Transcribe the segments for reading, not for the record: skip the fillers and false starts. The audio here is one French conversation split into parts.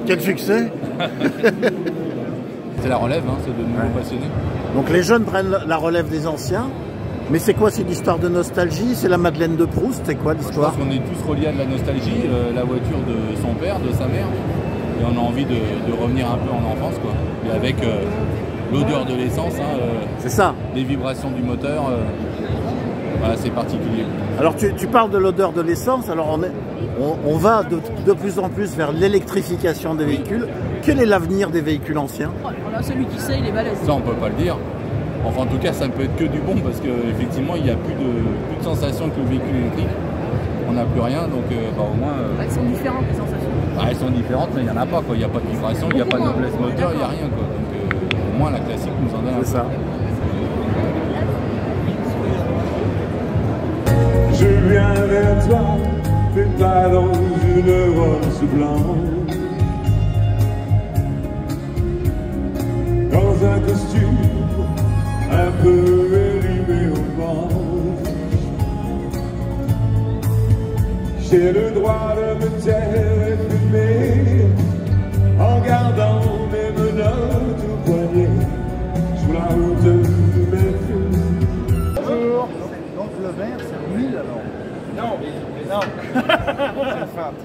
Quel succès! C'est la relève, hein, c'est de nouveaux passionnés. Donc les jeunes prennent la relève des anciens. Mais c'est quoi? C'est une histoire de nostalgie? C'est la Madeleine de Proust? C'est quoi l'histoire? Je pense qu'on est tous reliés à de la nostalgie, la voiture de son père, de sa mère. Et on a envie de revenir un peu en enfance, quoi. Et avec l'odeur de l'essence, hein, c'est ça. Les vibrations du moteur, voilà, c'est particulier. Alors tu parles de l'odeur de l'essence, alors on va de plus en plus vers l'électrification des véhicules. Quel est l'avenir des véhicules anciens? Celui qui sait, il est balèze. Ça, on peut pas le dire. Enfin, en tout cas, ça ne peut être que du bon parce qu'effectivement, il n'y a plus de sensation que le véhicule électrique. On n'a plus rien, donc au moins... Elles sont différentes, les sensations. Elles sont différentes, mais il n'y en a pas, quoi. Il n'y a pas de vibration, il n'y a pas de noblesse moteur, il n'y a rien, quoi. Donc au moins, la classique nous en donne un peu. C'est ça. Je viens vers toi, mais pas dans une rose blanche. Dans un costume un peu élimé au vent. J'ai le droit de me taire et fumer en gardant mes menottes au poignet sous la route de mes feux. Bonjour. Donc le vert c'est 1000 alors? Non, non. C'est une feinte.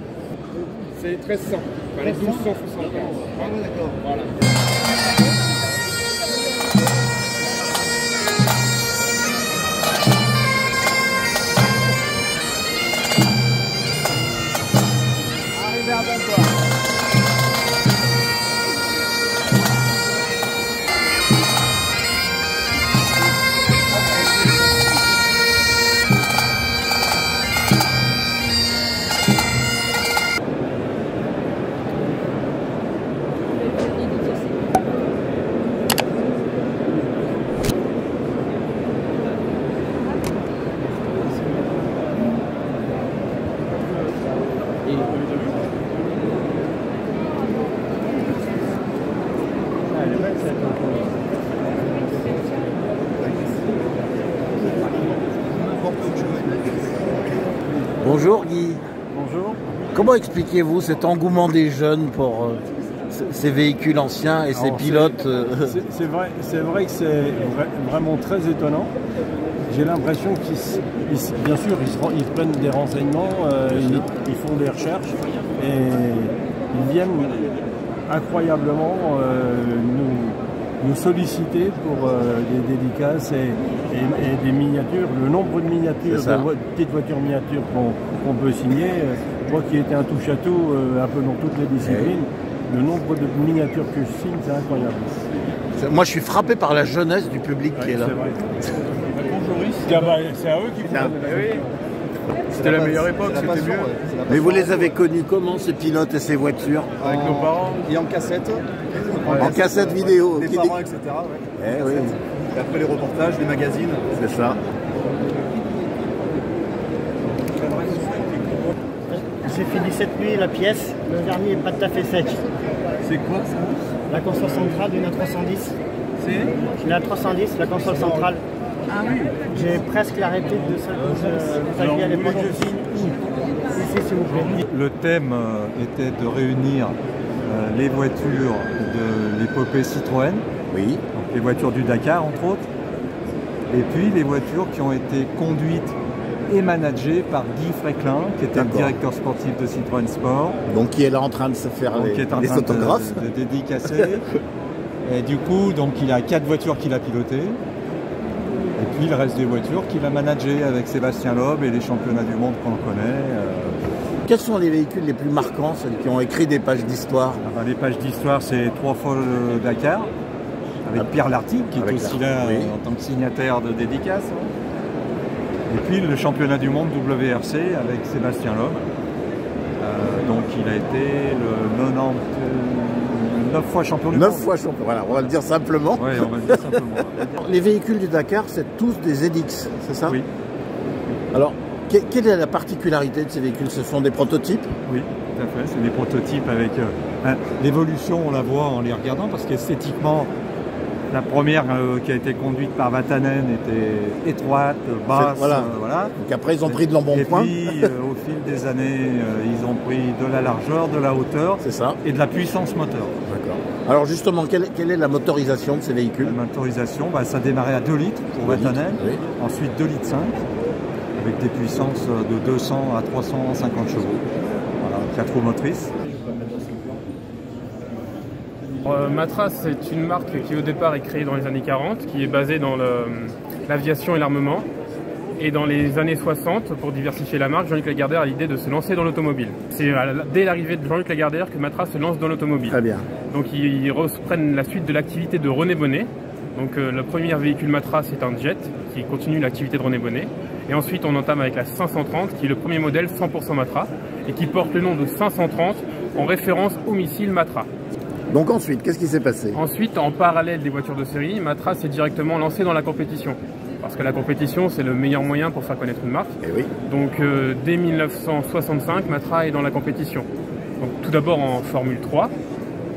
C'est 1300. Enfin, les 1275. Ah oui, d'accord. Voilà. Arrivé à bon port. Bonjour Guy. Bonjour. Comment expliquez-vous cet engouement des jeunes pour ces véhicules anciens et ces pilotes C'est vrai que c'est vraiment très étonnant. J'ai l'impression qu'ils, bien sûr, ils prennent des renseignements, ils font des recherches et ils viennent incroyablement nous solliciter pour des dédicaces et des miniatures. Le nombre de miniatures, de petites voitures miniatures qu'on peut signer, moi qui étais un touche-à-tout un peu dans toutes les disciplines, le nombre de miniatures que je signe, c'est incroyable. Moi je suis frappé par la jeunesse du public qui est là. C'est à eux qui font. C'était la meilleure époque, c'était mieux. Mais vous les avez connus comment ces pilotes et ces voitures? Avec nos parents. Et en cassette. En cassette vidéo. Les parents, etc. Ouais. Oui. Et après les reportages, les magazines. C'est ça. J'ai fini cette nuit la pièce, le dernier pas tout à fait sec. C'est quoi ça? La console centrale d'une A310. C'est Une A310, la console centrale. Ah oui. J'ai presque la réplique de celle que vous aviez à l'époque. Ici, s'il vous plaît. Le thème était de réunir les voitures de l'épopée Citroën, Oui. donc les voitures du Dakar entre autres, et puis les voitures qui ont été conduites et managées par Guy Fréquelin, qui était le directeur sportif de Citroën Sport. Donc qui est là en train de se faire Qui est en les train autographes. de dédicacer. Et du coup, donc, il a 4 voitures qu'il a pilotées. Et puis le reste des voitures qu'il a managées avec Sébastien Loeb et les championnats du monde qu'on connaît. Quels sont les véhicules les plus marquants, ceux qui ont écrit des pages d'histoire? Les pages d'histoire, c'est 3 fois le Dakar, avec Pierre Lartigue, qui est aussi là en tant que signataire de dédicace. Et puis le championnat du monde WRC avec Sébastien Loeb. Donc il a été le 9 fois champion du monde. 9 fois champion, voilà, on va le dire simplement. Oui, on va le dire simplement. Les véhicules du Dakar, c'est tous des ZX, c'est ça? Oui. Alors, quelle est la particularité de ces véhicules? Ce sont des prototypes? Oui, tout à fait. C'est des prototypes avec l'évolution, on la voit en les regardant, parce qu'esthétiquement, la première qui a été conduite par Vatanen était étroite, basse. Voilà. Voilà. Donc après, ils ont pris de l'embonpoint. Et puis, au fil des années, ils ont pris de la largeur, de la hauteur C'est ça. et de la puissance moteur. D'accord. Alors justement, quelle est la motorisation de ces véhicules? La motorisation, ça démarrait à 2 litres pour 2 litres, Vatanen, oui. ensuite 2 litres 5, avec des puissances de 200 à 350 chevaux. Voilà, 4 roues motrices. Matra, c'est une marque qui au départ est créée dans les années 40, qui est basée dans l'aviation et l'armement. Et dans les années 60, pour diversifier la marque, Jean-Luc Lagardère a l'idée de se lancer dans l'automobile. C'est dès l'arrivée de Jean-Luc Lagardère que Matra se lance dans l'automobile. Très bien. Donc ils reprennent la suite de l'activité de René Bonnet. Donc le premier véhicule Matra, c'est un jet qui continue l'activité de René Bonnet. Et ensuite on entame avec la 530 qui est le premier modèle 100% Matra et qui porte le nom de 530 en référence au missile Matra. Donc ensuite, qu'est-ce qui s'est passé? Ensuite, en parallèle des voitures de série, Matra s'est directement lancé dans la compétition. Parce que la compétition, c'est le meilleur moyen pour faire connaître une marque. Eh oui. Donc dès 1965, Matra est dans la compétition. Donc, tout d'abord en Formule 3,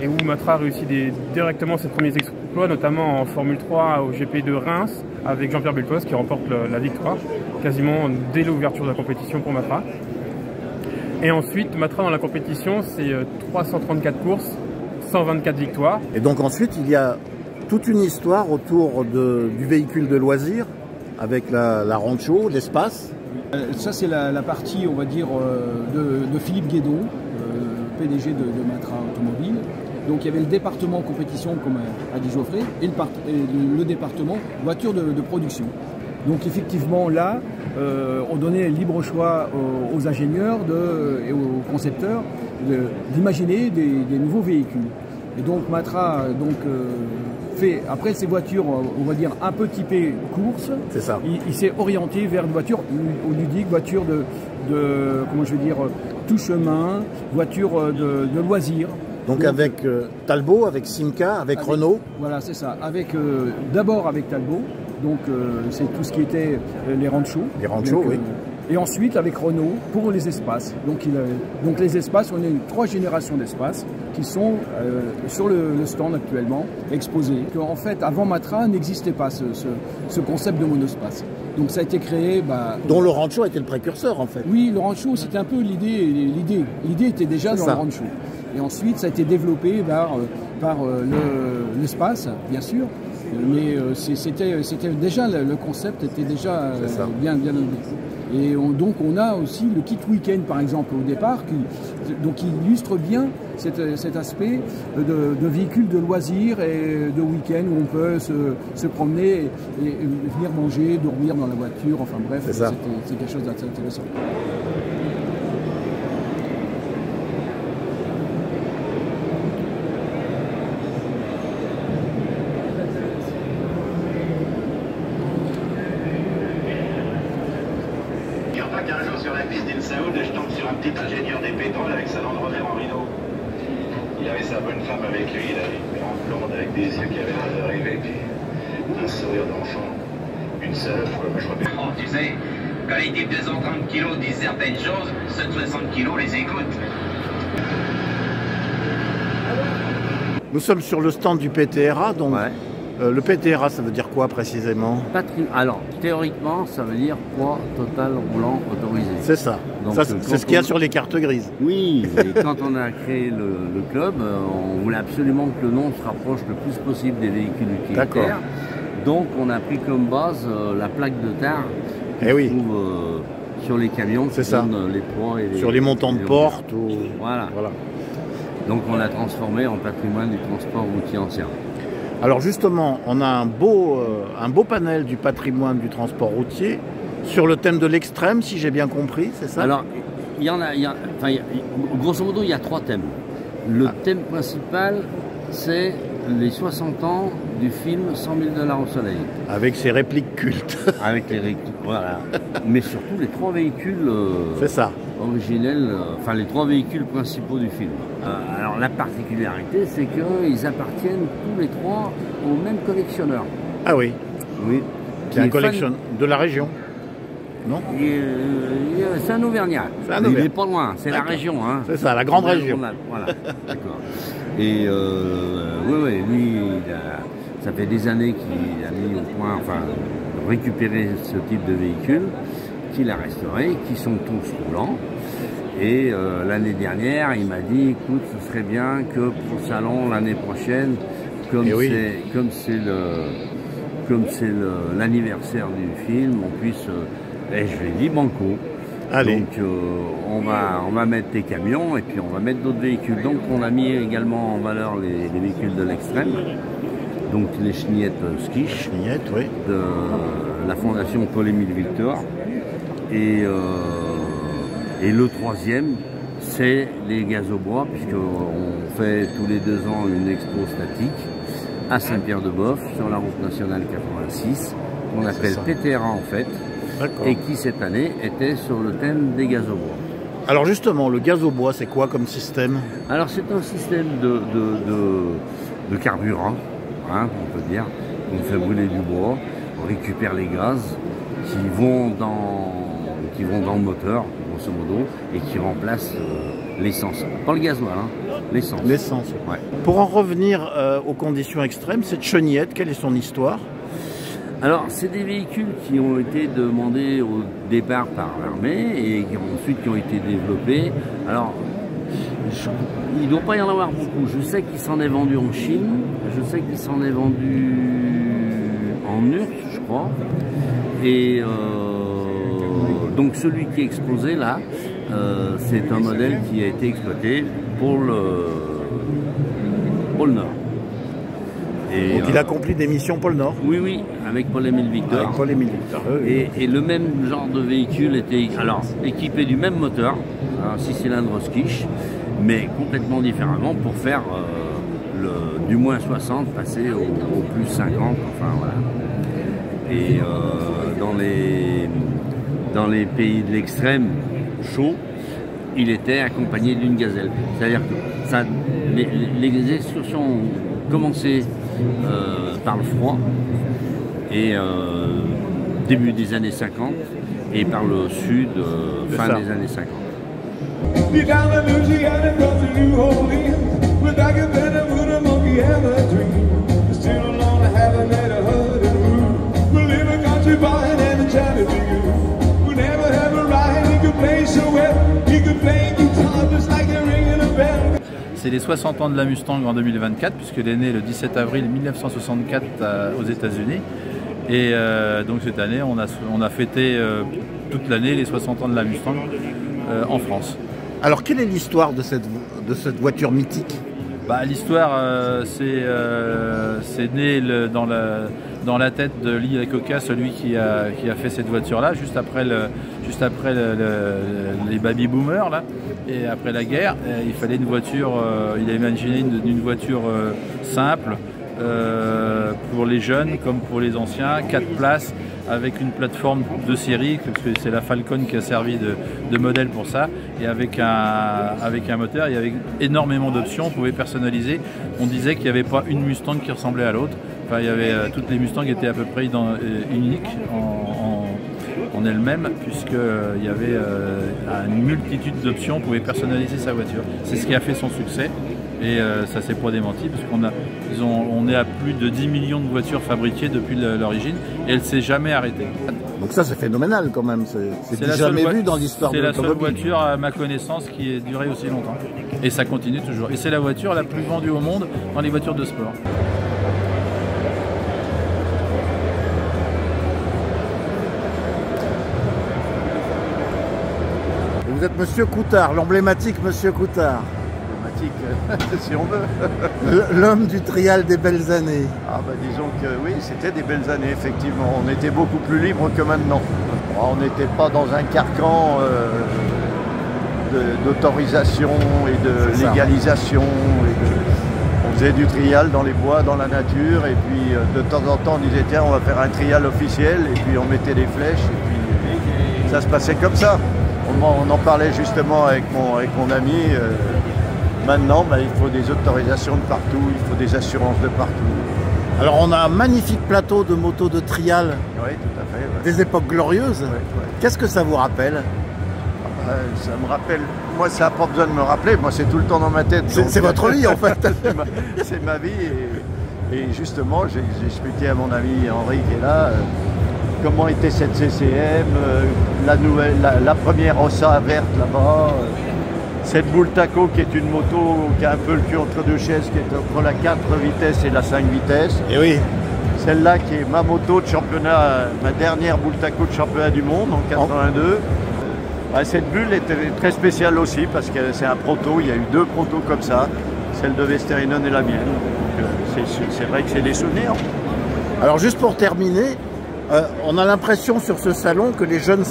et où Matra réussit directement ses premiers exploits, notamment en Formule 3 au GP de Reims, avec Jean-Pierre Belpos qui remporte la victoire, quasiment dès l'ouverture de la compétition pour Matra. Et ensuite, Matra dans la compétition, c'est 334 courses, 124 victoires. Et donc ensuite, il y a toute une histoire autour du véhicule de loisir, avec la Rancho, l'espace. Ça, c'est la partie, on va dire, de Philippe Guédon, PDG de Matra Automobile. Donc il y avait le département compétition, comme a dit Geoffrey, et le département voiture de production. Donc effectivement, là, on donnait libre choix aux ingénieurs et aux concepteurs d'imaginer des nouveaux véhicules. Et donc Matra fait, après ces voitures, on va dire, un peu typées course, c'est ça. Il s'est orienté vers une voiture ludique, voiture comment je vais dire, tout chemin, voiture de loisirs. Donc avec Talbot, avec Simca, avec Renault. Voilà, c'est ça. D'abord avec Talbot, donc c'est tout ce qui était les Rancho. Les Rancho, oui. Et ensuite avec Renault pour les espaces. Donc les espaces, on a 3 générations d'espaces qui sont sur le stand actuellement exposés. En fait, avant Matra, n'existait pas ce concept de monospace. Donc ça a été créé... dont le Rancho était le précurseur en fait. Oui, le Rancho, c'était un peu l'idée. L'idée était déjà dans le Rancho. Et ensuite, ça a été développé par l'espace, bien sûr. Mais c'était déjà, le concept était déjà bien élevé. Et donc on a aussi le kit week-end par exemple au départ qui illustre bien cet aspect de véhicule de loisirs et de week-end où on peut se promener et venir manger, dormir dans la voiture, enfin bref, c'est quelque chose d'assez intéressant. Ingénieur des pétroles avec sa Land Rover en Rhino. Il avait sa bonne femme avec lui, il avait une grande blonde avec des yeux qui avaient l'air de rêver, puis un sourire d'enfant. Une seule fois, je crois bien. Tu sais, quand les types de 130 kilos disent certaines choses, ceux de 60 kilos les écoutent. Nous sommes sur le stand du PTRA, donc le PTRA, ça veut dire quoi précisément? Alors, théoriquement, ça veut dire poids total roulant autorisé. C'est ça. C'est ce qu'il y a sur les cartes grises. Oui, et quand on a créé le club, on voulait absolument que le nom se rapproche le plus possible des véhicules utilitaires. Donc, on a pris comme base la plaque de tar qui se trouve sur les camions, qui donne les poids et sur les montants de porte. Voilà. Donc, on l'a transformé en patrimoine du transport routier ancien. Alors justement, on a un beau panel du patrimoine du transport routier sur le thème de l'extrême, si j'ai bien compris, c'est ça? Alors, grosso modo, il y a 3 thèmes. Le thème principal, c'est les 60 ans du film 100 000 $ au soleil. Avec ses répliques cultes. Avec les répliques, voilà. Mais surtout les 3 véhicules c'est ça. Originels, enfin les 3 véhicules principaux du film. Alors la particularité, c'est qu'ils appartiennent tous les 3 au même collectionneur. Ah oui. Oui. Qui est un collection de la région. Non. C'est un Auvergnat. Il n'est pas loin, c'est la région. Hein. C'est ça, la grande région. Voilà, d'accord. Et oui, lui, ça fait des années qu'il a mis au point, enfin, récupérer ce type de véhicule, qu'il a restauré, qui sont tous roulants. Et l'année dernière, il m'a dit, écoute, ce serait bien que pour le salon l'année prochaine, comme c'est l'anniversaire du film, on puisse... Et je lui ai dit banco. Allez. Donc on va mettre des camions et puis on va mettre d'autres véhicules. Donc on a mis également en valeur les véhicules de l'extrême. Donc les chenillettes Skish oui. De la fondation Paul-Émile Victor. Et le troisième, c'est les gaz au bois, puisqu'on fait tous les 2 ans une expo statique à Saint-Pierre-de-Bof, sur la route nationale 86, qu'on appelle PTRA en fait. Et qui cette année était sur le thème des gaz au bois. Alors justement, le gaz au bois, c'est quoi comme système? Alors c'est un système de carburant, hein, on peut dire. On fait brûler du bois, on récupère les gaz qui vont dans le moteur, grosso modo, et qui remplacent l'essence. Pas le gasoil, hein, l'essence. L'essence, ouais. Pour en revenir aux conditions extrêmes, cette chenillette, quelle est son histoire? Alors, c'est des véhicules qui ont été demandés au départ par l'armée et qui ont été développés. Alors, il ne doit pas y en avoir beaucoup. Je sais qu'il s'en est vendu en Chine, je sais qu'il s'en est vendu en URSS, je crois. Et donc, celui qui est exposé là, c'est un modèle qui a été exploité pour le Nord. Et donc il accomplit des missions pôle Nord. Oui, oui, avec Paul-Émile Victor. Avec Paul-Émile Victor. Oui. Et le même genre de véhicule était équipé du même moteur, un 6 cylindres Skish, mais complètement différemment pour faire du moins 60 passer au plus 50. Enfin voilà. Et dans les pays de l'extrême chaud, il était accompagné d'une gazelle. C'est-à-dire que les excursions ont commencé par le froid et début des années 50 et par le sud fin des années 50. C'est les 60 ans de la Mustang en 2024, puisqu'elle est née le 17 avril 1964 aux États-Unis. Et donc cette année, on a fêté toute l'année les 60 ans de la Mustang en France. Alors quelle est l'histoire de cette voiture mythique? L'histoire, c'est né dans la tête de Lee Iacocca, celui qui a fait cette voiture-là, juste après les baby-boomers, là, et après la guerre. Il fallait une voiture, il a imaginé une voiture simple, pour les jeunes comme pour les anciens, 4 places, avec une plateforme de série, parce que c'est la Falcon qui a servi de modèle pour ça, et avec un moteur, il y avait énormément d'options, on pouvait personnaliser. On disait qu'il n'y avait pas une Mustang qui ressemblait à l'autre. Enfin, il y avait, toutes les Mustangs étaient à peu près uniques en elles-mêmes, puisqu'il y avait une multitude d'options, on pouvait personnaliser sa voiture. C'est ce qui a fait son succès. Et ça s'est pas démenti, parce on est à plus de 10 millions de voitures fabriquées depuis l'origine, et elle ne s'est jamais arrêtée. Donc ça c'est phénoménal quand même, c'est jamais vu dans l'histoire de l'automobile. C'est la seule voiture à ma connaissance qui ait duré aussi longtemps. Et ça continue toujours. Et c'est la voiture la plus vendue au monde dans les voitures de sport. Vous êtes Monsieur Coutard, l'emblématique Monsieur Coutard. Si on veut. L'homme du trial des belles années. Ah disons que oui, c'était des belles années, effectivement. On était beaucoup plus libre que maintenant. On n'était pas dans un carcan d'autorisation et de légalisation. faisait du trial dans les bois, dans la nature, et puis de temps en temps on disait tiens on va faire un trial officiel, et puis on mettait des flèches, et puis ça se passait comme ça. On en parlait justement avec mon ami. Maintenant, il faut des autorisations de partout, il faut des assurances de partout. Alors on a un magnifique plateau de motos de trial. Oui, tout à fait. Des époques glorieuses. Ouais. Qu'est-ce que ça vous rappelle? Ça me rappelle, moi ça n'a pas besoin de me rappeler, moi c'est tout le temps dans ma tête. C'est votre vie en fait. C'est ma vie et justement j'ai expliqué à mon ami Henri qui est là comment était cette CCM, la première Ossa verte là-bas, cette Bultaco qui est une moto qui a un peu le cul entre deux chaises, qui est entre la 4 vitesses et la 5 vitesses. Et oui. Celle-là qui est ma moto de championnat, ma dernière Bultaco de championnat du monde en 82. Cette bulle était très spéciale aussi parce que c'est un proto, il y a eu 2 protos comme ça, celle de Vesterinen et la mienne. C'est vrai que c'est des souvenirs. Alors juste pour terminer, on a l'impression sur ce salon que les jeunes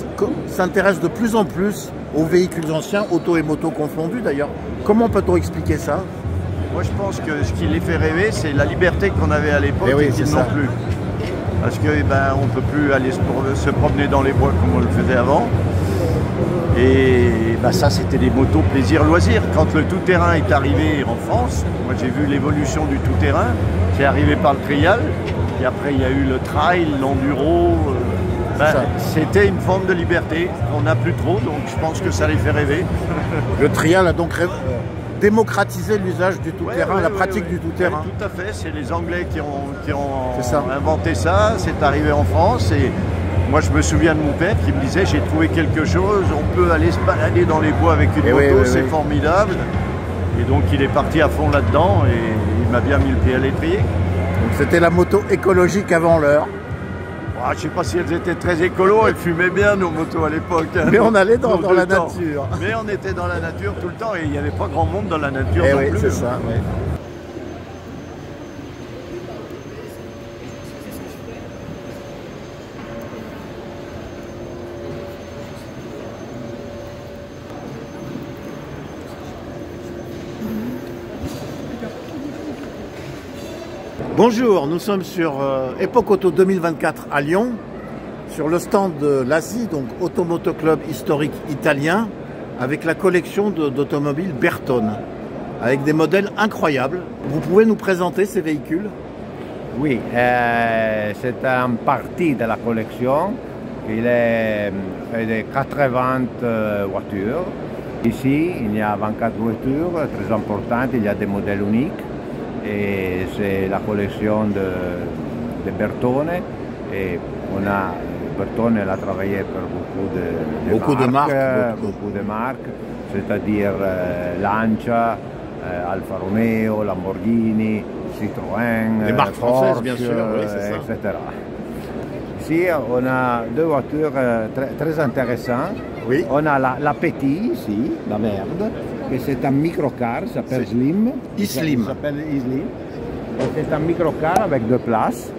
s'intéressent de plus en plus aux véhicules anciens, auto et moto confondus d'ailleurs. Comment peut-on expliquer ça? Moi je pense que ce qui les fait rêver, c'est la liberté qu'on avait à l'époque et qu'ils n'ont plus. Parce qu'on ne peut plus aller se promener dans les bois comme on le faisait avant. Et ça c'était des motos plaisir-loisir. Quand le tout-terrain est arrivé en France, moi j'ai vu l'évolution du tout-terrain, c'est arrivé par le trial, puis après il y a eu le trail, l'enduro. C'était une forme de liberté, on n'a plus trop, donc je pense que ça les fait rêver. Le trial a donc démocratisé l'usage du tout-terrain, la pratique du tout-terrain. Tout à fait, c'est les Anglais qui ont inventé ça, c'est arrivé en France et moi je me souviens de mon père qui me disait j'ai trouvé quelque chose, on peut aller se balader dans les bois avec une moto, c'est formidable. Et donc il est parti à fond là-dedans et il m'a bien mis le pied à l'étrier. Donc c'était la moto écologique avant l'heure. Je ne sais pas si elles étaient très écolo, elles fumaient bien nos motos à l'époque. Mais on allait dans la nature. Mais on était dans la nature tout le temps et il n'y avait pas grand monde dans la nature non plus. C'est ça. Oui. Bonjour, nous sommes sur Epoch Auto 2024 à Lyon, sur le stand de l'ASI, donc Automoto Club historique italien, avec la collection d'automobiles Bertone, avec des modèles incroyables. Vous pouvez nous présenter ces véhicules? Oui, c'est une partie de la collection. Il est fait de 80 voitures. Ici, il y a 24 voitures très importantes, il y a des modèles uniques. Et c'est la collection de Bertone. Et Bertone a travaillé pour beaucoup de marques, c'est-à-dire Lancia, Alfa Romeo, Lamborghini, Citroën, les marques françaises, bien sûr, etc. Ici, on a 2 voitures très intéressantes. Oui. On a la petite ici, la verte, que c'est un microcar, ça s'appelle Slim. Slim. C'est un microcar avec 2 places,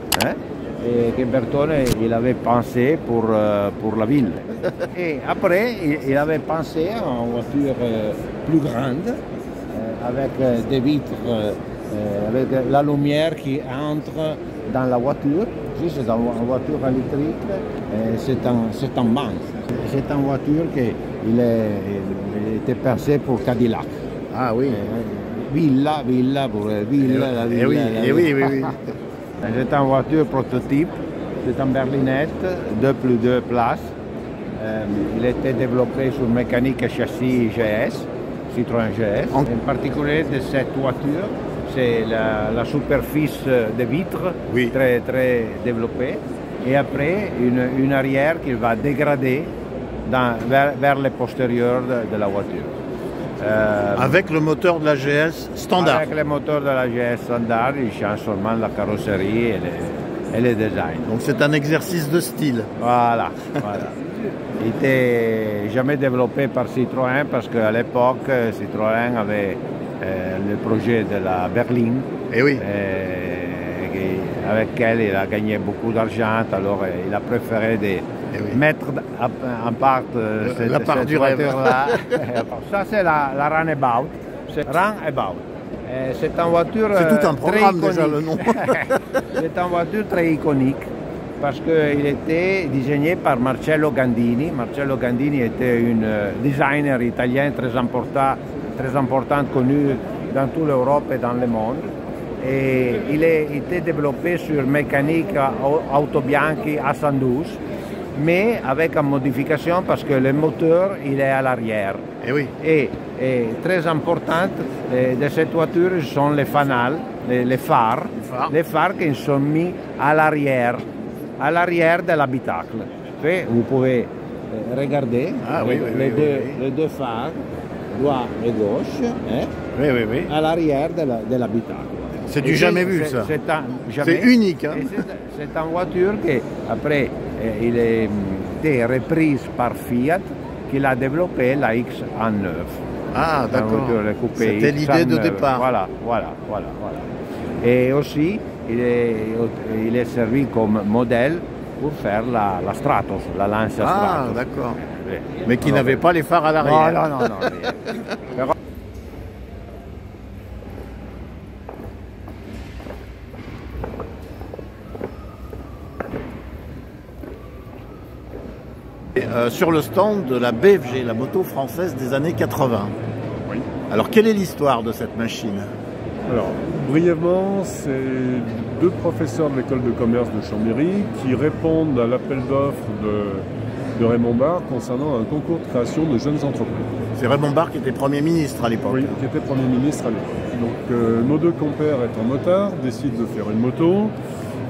et que Bertone il avait pensé pour la ville. Et après, il avait pensé à une voiture plus grande, avec des vitres, avec la lumière qui entre dans la voiture. Ici, c'est une voiture électrique, c'est un banc. C'est une voiture qui était pensée pour Cadillac. Ah oui. Villa, la villa. Oui. C'est une voiture prototype, c'est un berlinette, 2+2 places. Il était développé sur mécanique et châssis GS, Citroën GS. En particulier de cette voiture, c'est la superficie de vitres très développée. Et après, une arrière qui va dégrader vers le postérieur de la voiture. Avec le moteur de la GS standard. Avec le moteur de la GS standard, il change seulement la carrosserie et le design. Donc c'est un exercice de style. Voilà. Il n'était jamais développé par Citroën parce qu'à l'époque, Citroën avait le projet de la berline. Et oui. Avec elle, il a gagné beaucoup d'argent, alors il a préféré mettre en part la part du rêve. Ça, c'est la Runabout. C'est Runabout. C'est une voiture. C'est tout un programme déjà le nom. C'est une voiture très iconique parce qu'il était designé par Marcello Gandini. Marcello Gandini était un designer italien très important, connu dans toute l'Europe et dans le monde. Et il a été développé sur mécanique auto bianchi à 112, mais avec une modification parce que le moteur il est à l'arrière. Et oui. Et très importante de cette voiture sont les fanals, les phares qui sont mis à l'arrière de l'habitacle. Vous pouvez regarder les deux phares, droit et gauche, à l'arrière de l'habitacle. C'est du jamais vu ça. C'est unique. Hein. C'est une voiture qui après il a été reprise par Fiat qui l'a développée la X9. Ah d'accord. C'était l'idée de départ. Voilà. Et aussi il est servi comme modèle pour faire la Stratos, la Lancia Stratos. Ah d'accord. Mais qui n'avait pas les phares à l'arrière. Non. Sur le stand de la BFG, la moto française des années 80. Oui. Alors, quelle est l'histoire de cette machine? Alors, brièvement, c'est deux professeurs de l'école de commerce de Chambéry qui répondent à l'appel d'offres de Raymond Barre concernant un concours de création de jeunes entreprises. C'est Raymond Barre qui était Premier ministre à l'époque. Oui, qui était Premier ministre à l'époque. Donc, nos deux compères étant motards décident de faire une moto.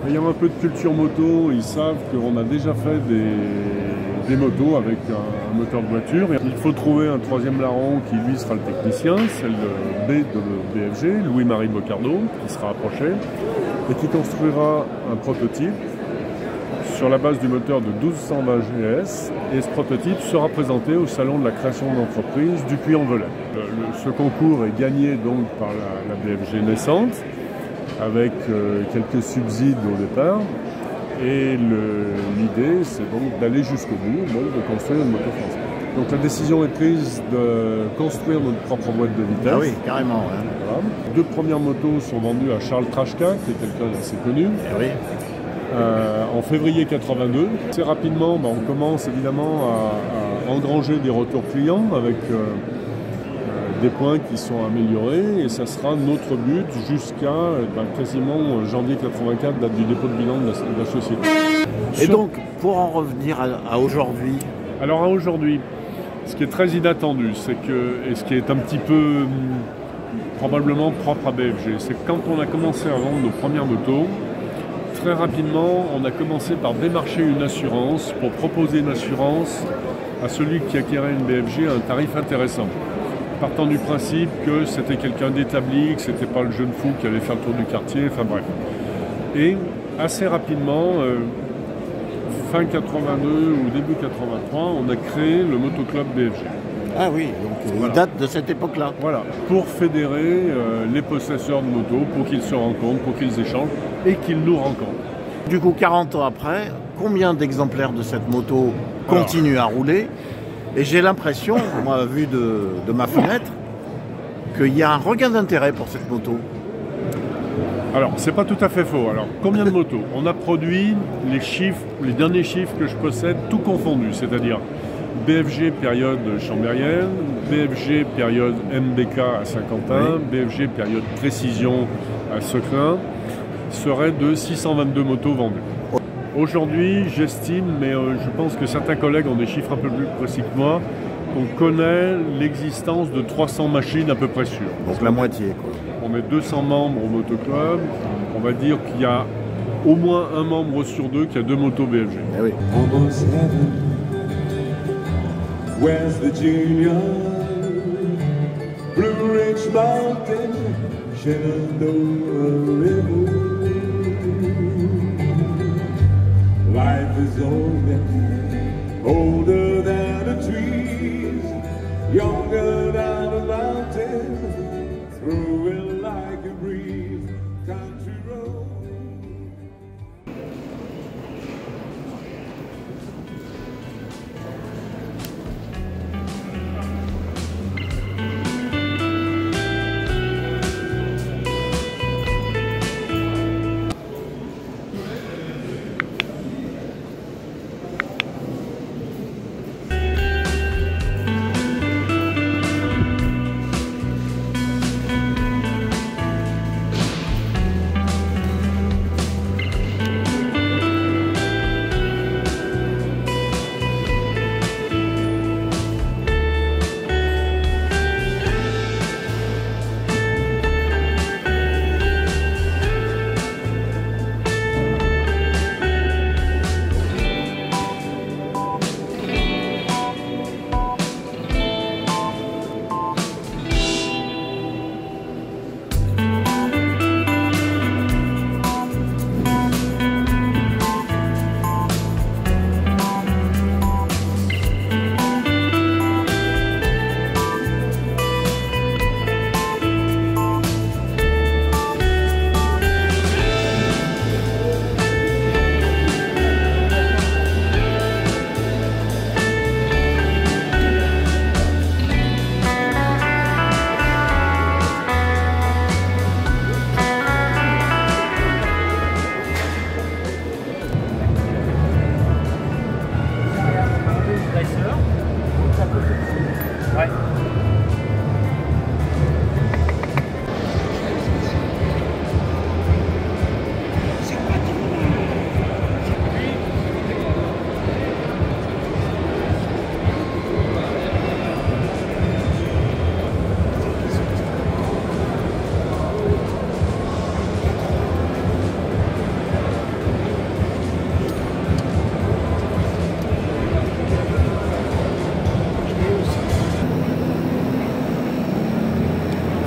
Ayant un peu de culture moto, ils savent qu'on a déjà fait des motos avec un moteur de voiture. Et il faut trouver un troisième larron qui lui sera le technicien, c'est le B de BFG, Louis-Marie Bocardo, qui sera approché et qui construira un prototype sur la base du moteur de 1220 GS. Et ce prototype sera présenté au salon de la création d'entreprise du Puy-en-Velay. Ce concours est gagné donc par la BFG naissante, avec quelques subsides au départ. Et l'idée, c'est donc d'aller jusqu'au bout, donc de construire une moto française. Donc la décision est prise de construire notre propre boîte de vitesse. Ah oui, carrément. Hein. Voilà. Deux premières motos sont vendues à Charles Trashka, qui est quelqu'un d'assez connu. Oui. En février 82. Assez rapidement, on commence évidemment à engranger des retours clients avec des points qui sont améliorés, et ça sera notre but jusqu'à quasiment janvier 84, date du dépôt de bilan de la société. Et donc, pour en revenir à aujourd'hui. Alors à aujourd'hui, ce qui est très inattendu, c'est que, et ce qui est un petit peu probablement propre à BFG, c'est que quand on a commencé à vendre nos premières motos, très rapidement, on a commencé par démarcher une assurance pour proposer une assurance à celui qui acquérait une BFG à un tarif intéressant. Partant du principe que c'était quelqu'un d'établi, que c'était pas le jeune fou qui allait faire le tour du quartier, enfin bref. Et assez rapidement, fin 82 ou début 83, on a créé le motoclub BFG. Ah oui, donc il date de cette époque-là. Voilà, pour fédérer les possesseurs de motos, pour qu'ils se rencontrent, pour qu'ils échangent et qu'ils nous rencontrent. Du coup, 40 ans après, combien d'exemplaires de cette moto continuent à rouler? Et j'ai l'impression, moi, vu de ma fenêtre, qu'il y a un regain d'intérêt pour cette moto. Alors, c'est pas tout à fait faux. Alors, combien de motos? On a produit les derniers chiffres que je possède, tout confondu, c'est-à-dire BFG période chambérienne, BFG période MBK à Saint-Quentin, BFG période précision à Seclin, serait de 622 motos vendues. Aujourd'hui, j'estime, mais je pense que certains collègues ont des chiffres un peu plus précis que moi, qu'on connaît l'existence de 300 machines à peu près sûres. Donc la moitié, quoi. On est 200 membres au motoclub, on va dire qu'il y a au moins un membre sur deux qui a deux motos BFG. Eh oui. Almost heaven, West Virginia, Blue Ridge Mountain, Shenandoah River. Life is older than the trees, younger than a mountain, through it like a breeze, country road.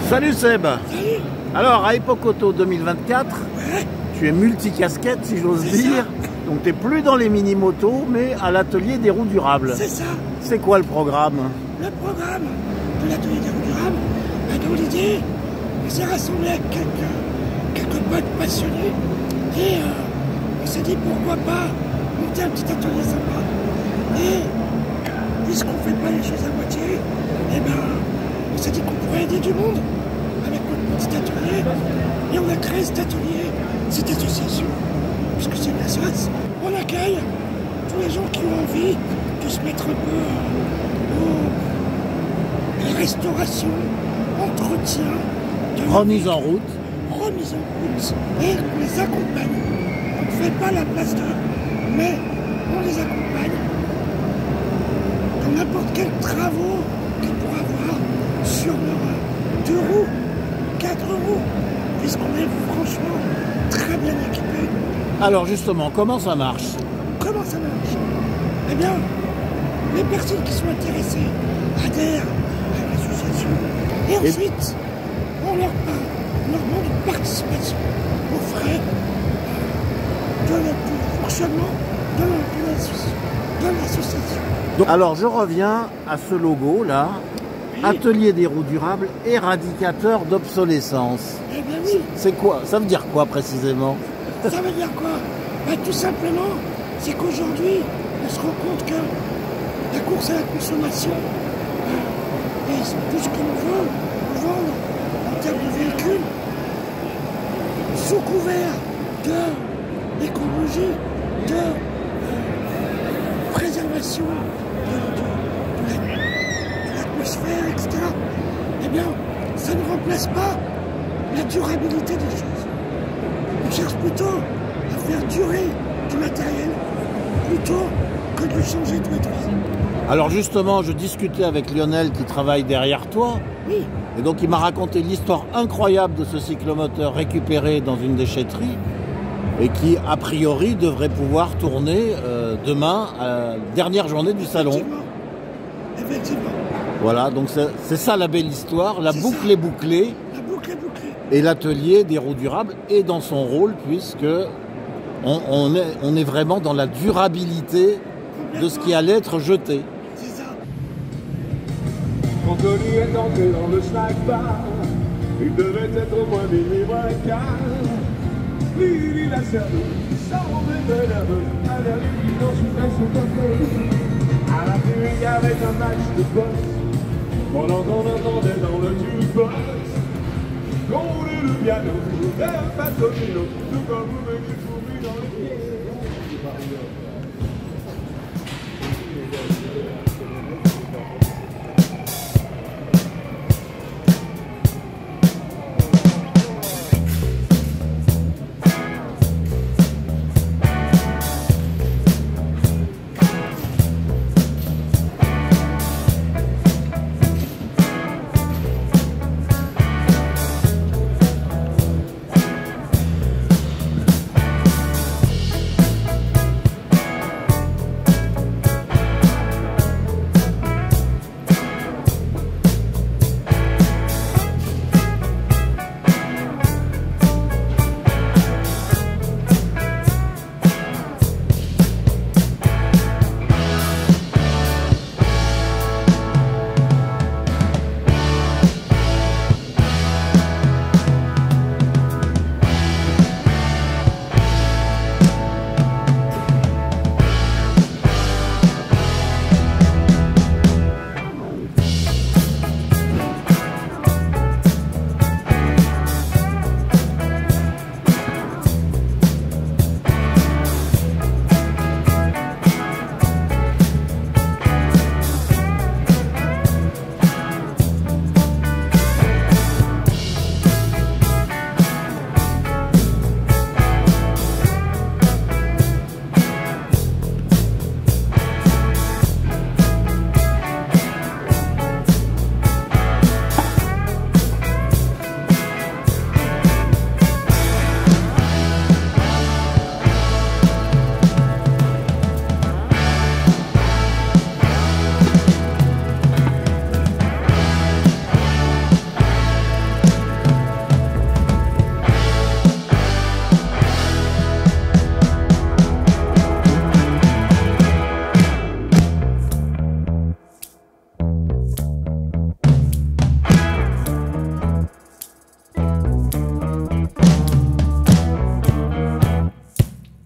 Salut Seb. Salut. Alors, à Epoch Auto 2024, tu es multicasquette, si j'ose dire. Donc, tu n'es plus dans les mini-motos, mais à l'atelier des roues durables. C'est ça. C'est quoi le programme? Le programme de l'atelier des roues durables, dans l'idée, on s'est rassemblé avec quelques potes passionnés et on s'est dit pourquoi pas monter un petit atelier sympa. Et puisqu'on ne fait pas les choses à moitié, eh ben, on s'est dit qu'on pourrait aider du monde avec notre petit atelier. Et on a créé cet atelier, cette association, puisque c'est une association. On accueille tous les gens qui ont envie de se mettre un peu aux restaurations, entretien, remise en route. Remise en route. Et on les accompagne. On ne fait pas la place d'eux, mais on les accompagne dans n'importe quels travaux qu'ils pourraient avoir sur leurs 2 roues, 4 roues, puisqu'on est franchement très bien équipés. Alors justement, comment ça marche? Comment ça marche? Eh bien, les personnes qui sont intéressées adhèrent à l'association. Et ensuite, on leur demande une participation aux frais de notre fonctionnement de l'association. Alors je reviens à ce logo là, oui. Atelier des roues durables, éradicateur d'obsolescence. Eh bien oui. C'est quoi? Ça veut dire quoi précisément? Ça veut dire quoi? Tout simplement, c'est qu'aujourd'hui, on se rend compte que la course à la consommation, et tout ce qu'on veut vendre en termes de véhicules, sous couvert de l'écologie, de préservation de l'atmosphère, etc., eh bien, ça ne remplace pas la durabilité des choses. On cherche plutôt à faire durer du matériel plutôt que de le changer tous les 3 ans. Alors justement, je discutais avec Lionel qui travaille derrière toi. Oui. Et donc il m'a raconté l'histoire incroyable de ce cyclomoteur récupéré dans une déchetterie et qui, a priori, devrait pouvoir tourner demain, dernière journée du salon. Effectivement. Voilà, donc c'est ça la belle histoire, la boucle est bouclée. La boucle est bouclée. Et l'atelier des roues durables est dans son rôle puisque on est vraiment dans la durabilité de ce qui allait être jeté. C'est ça. Quand Tony est entré dans le snack bar, il devait être au moins minuit moins quart. Lui, il a servi, sans mauvais nerveux, à la nuit dans son son café. À la nuit avec un match de boxe, pendant qu'on entendait dans le jukebox rouler le piano, faire Pasolino, tout comme vous mettez tout vu dans les pieds.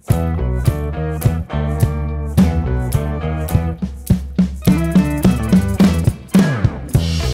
Thank you.